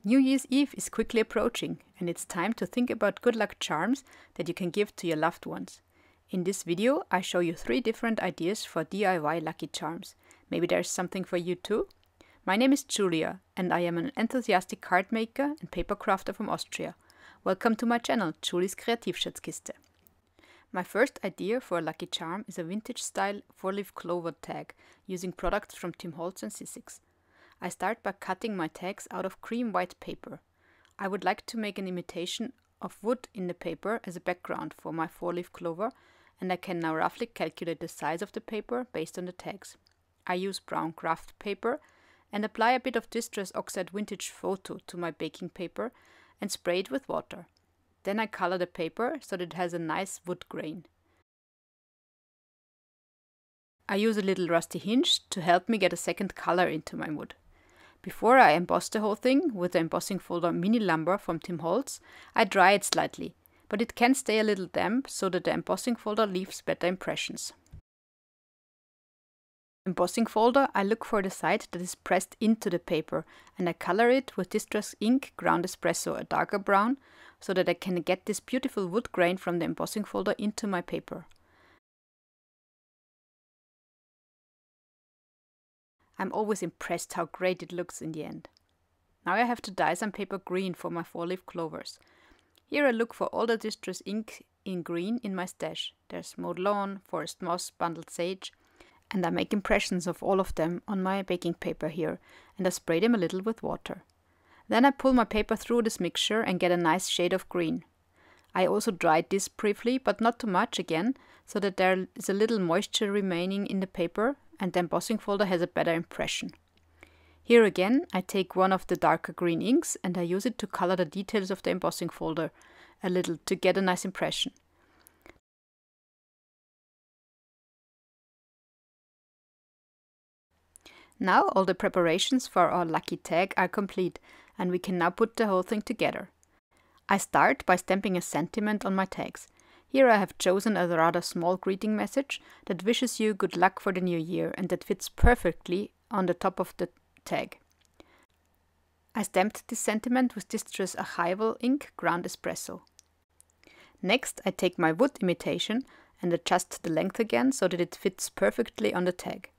New Year's Eve is quickly approaching, and it's time to think about good luck charms that you can give to your loved ones. In this video, I show you 3 different ideas for DIY lucky charms. Maybe there's something for you too? My name is Julia, and I am an enthusiastic card maker and paper crafter from Austria. Welcome to my channel, Julie's Kreativschatzkiste. My first idea for a lucky charm is a vintage-style 4-leaf-clover tag using products from Tim Holtz and Sizzix. I start by cutting my tags out of cream white paper. I would like to make an imitation of wood in the paper as a background for my 4-leaf clover, and I can now roughly calculate the size of the paper based on the tags. I use brown craft paper and apply a bit of Distress Oxide Vintage Photo to my baking paper and spray it with water. Then I color the paper so that it has a nice wood grain. I use a little rusty hinge to help me get a second color into my wood. Before I emboss the whole thing with the embossing folder Mini Lumber from Tim Holtz, I dry it slightly, but it can stay a little damp so that the embossing folder leaves better impressions. Embossing folder, I look for the side that is pressed into the paper, and I color it with Distress ink ground espresso, a darker brown, so that I can get this beautiful wood grain from the embossing folder into my paper. I'm always impressed how great it looks in the end. Now I have to dye some paper green for my 4-leaf clovers. Here I look for all the Distress ink in green in my stash. There's mowed lawn, forest moss, bundled sage, and I make impressions of all of them on my baking paper here, and I spray them a little with water. Then I pull my paper through this mixture and get a nice shade of green. I also dried this briefly, but not too much again, so that there is a little moisture remaining in the paper and the embossing folder has a better impression. Here again, I take one of the darker green inks and I use it to color the details of the embossing folder a little to get a nice impression. Now all the preparations for our lucky tag are complete and we can now put the whole thing together. I start by stamping a sentiment on my tags. Here I have chosen a rather small greeting message that wishes you good luck for the new year and that fits perfectly on the top of the tag. I stamped this sentiment with Distress Archival ink ground espresso. Next I take my wood imitation and adjust the length again so that it fits perfectly on the tag.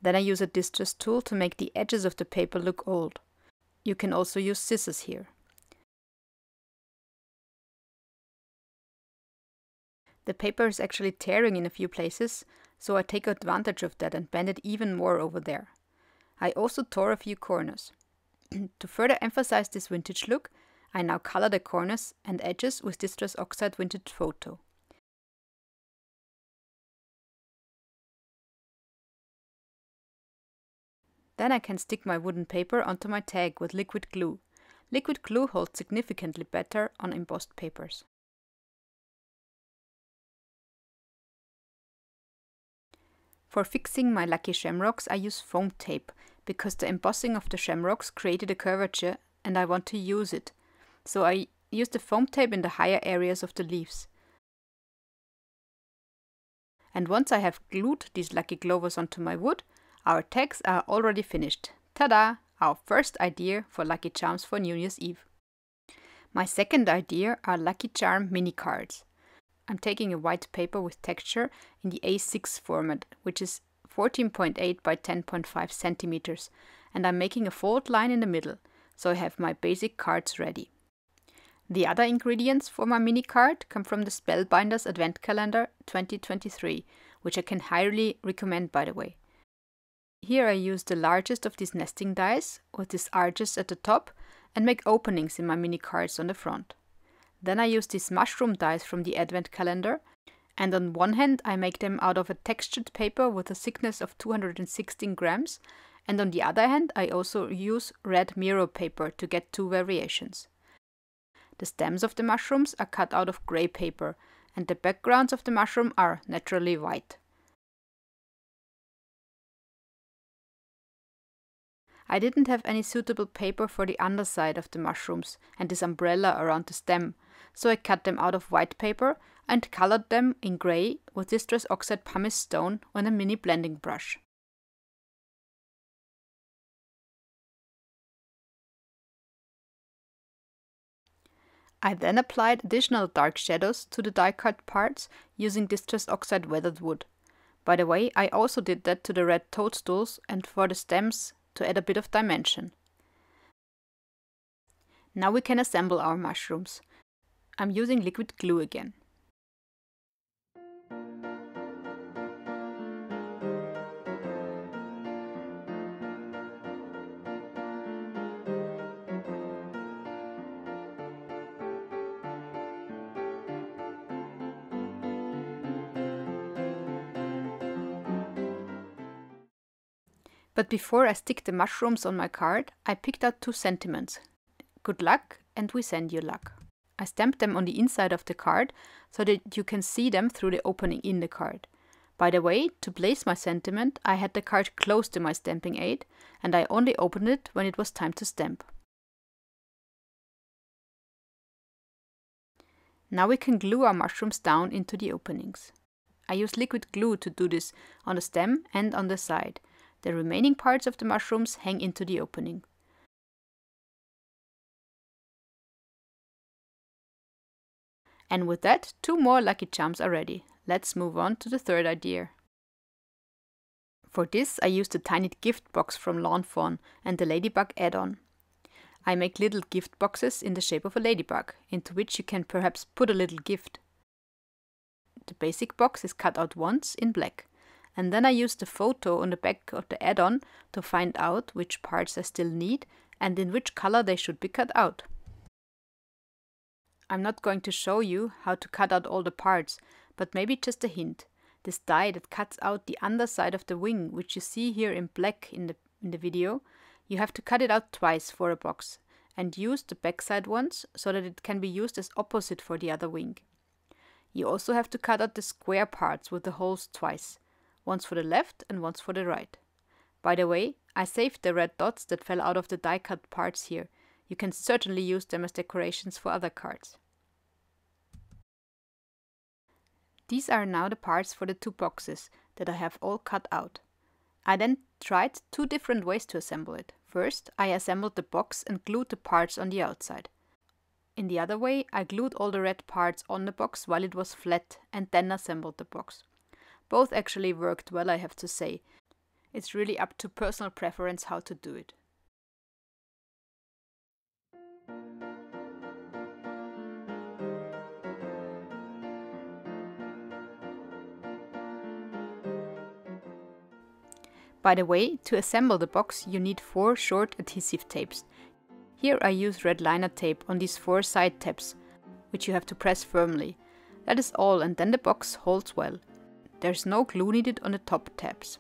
Then I use a distress tool to make the edges of the paper look old. You can also use scissors here. The paper is actually tearing in a few places, so I take advantage of that and bend it even more over there. I also tore a few corners. To further emphasize this vintage look, I now color the corners and edges with Distress Oxide Vintage Photo. Then I can stick my wooden paper onto my tag with liquid glue. Liquid glue holds significantly better on embossed papers. For fixing my lucky shamrocks I use foam tape, because the embossing of the shamrocks created a curvature and I want to use it. So I use the foam tape in the higher areas of the leaves. And once I have glued these lucky clovers onto my wood, our tags are already finished. Ta-da! Our first idea for lucky charms for New Year's Eve. My second idea are lucky charm mini cards. I'm taking a white paper with texture in the A6 format, which is 14.8 by 10.5 centimeters, and I'm making a fold line in the middle, so I have my basic cards ready. The other ingredients for my mini card come from the Spellbinders Advent Calendar 2023, which I can highly recommend, by the way. Here I use the largest of these nesting dies with these arches at the top and make openings in my mini cards on the front. Then I use these mushroom dies from the Advent Calendar, and on one hand I make them out of a textured paper with a thickness of 216 grams, and on the other hand I also use red Miro paper to get 2 variations. The stems of the mushrooms are cut out of grey paper, and the backgrounds of the mushroom are naturally white. I didn't have any suitable paper for the underside of the mushrooms and this umbrella around the stem, so I cut them out of white paper and colored them in grey with Distress Oxide Pumice stone on a mini blending brush. I then applied additional dark shadows to the die-cut parts using distressed oxide weathered wood. By the way, I also did that to the red toadstools and for the stems to add a bit of dimension. Now we can assemble our mushrooms. I'm using liquid glue again. But before I stick the mushrooms on my card, I picked out 2 sentiments. Good luck, and we send you luck. I stamped them on the inside of the card so that you can see them through the opening in the card. By the way, to place my sentiment, I had the card close to my stamping aid, and I only opened it when it was time to stamp. Now we can glue our mushrooms down into the openings. I used liquid glue to do this on the stem and on the side. The remaining parts of the mushrooms hang into the opening. And with that, 2 more lucky charms are ready. Let's move on to the third idea. For this, I used a tiny gift box from Lawn Fawn and the Ladybug add-on. I make little gift boxes in the shape of a ladybug, into which you can perhaps put a little gift. The basic box is cut out once in black. And then I used the photo on the back of the add-on to find out which parts I still need and in which color they should be cut out. I'm not going to show you how to cut out all the parts, but maybe just a hint. This die that cuts out the underside of the wing, which you see here in black in the video, you have to cut it out twice for a box and use the backside once so that it can be used as opposite for the other wing. You also have to cut out the square parts with the holes twice. Once for the left and once for the right. By the way, I saved the red dots that fell out of the die-cut parts here. You can certainly use them as decorations for other cards. These are now the parts for the 2 boxes that I have all cut out. I then tried 2 different ways to assemble it. First, I assembled the box and glued the parts on the outside. In the other way, I glued all the red parts on the box while it was flat and then assembled the box. Both actually worked well, I have to say. It's really up to personal preference how to do it. By the way, to assemble the box you need 4 short adhesive tapes. Here I use red liner tape on these 4 side tabs, which you have to press firmly. That is all, and then the box holds well. There's no glue needed on the top tabs.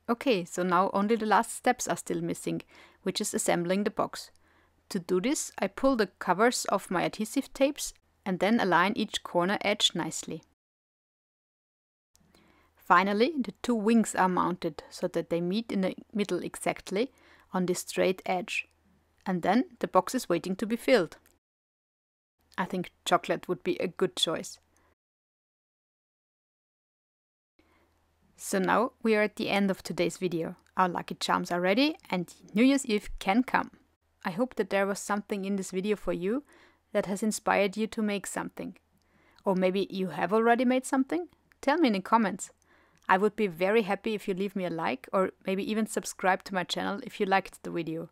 Okay, so now only the last steps are still missing, which is assembling the box. To do this, I pull the covers off my adhesive tapes and then align each corner edge nicely. Finally, the two wings are mounted so that they meet in the middle exactly on this straight edge. And then the box is waiting to be filled. I think chocolate would be a good choice. So now we are at the end of today's video. Our lucky charms are ready and New Year's Eve can come. I hope that there was something in this video for you that has inspired you to make something. Or maybe you have already made something? Tell me in the comments. I would be very happy if you leave me a like or maybe even subscribe to my channel if you liked the video.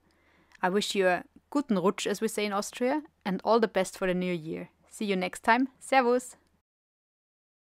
I wish you a guten Rutsch, as we say in Austria, and all the best for the new year. See you next time. Servus!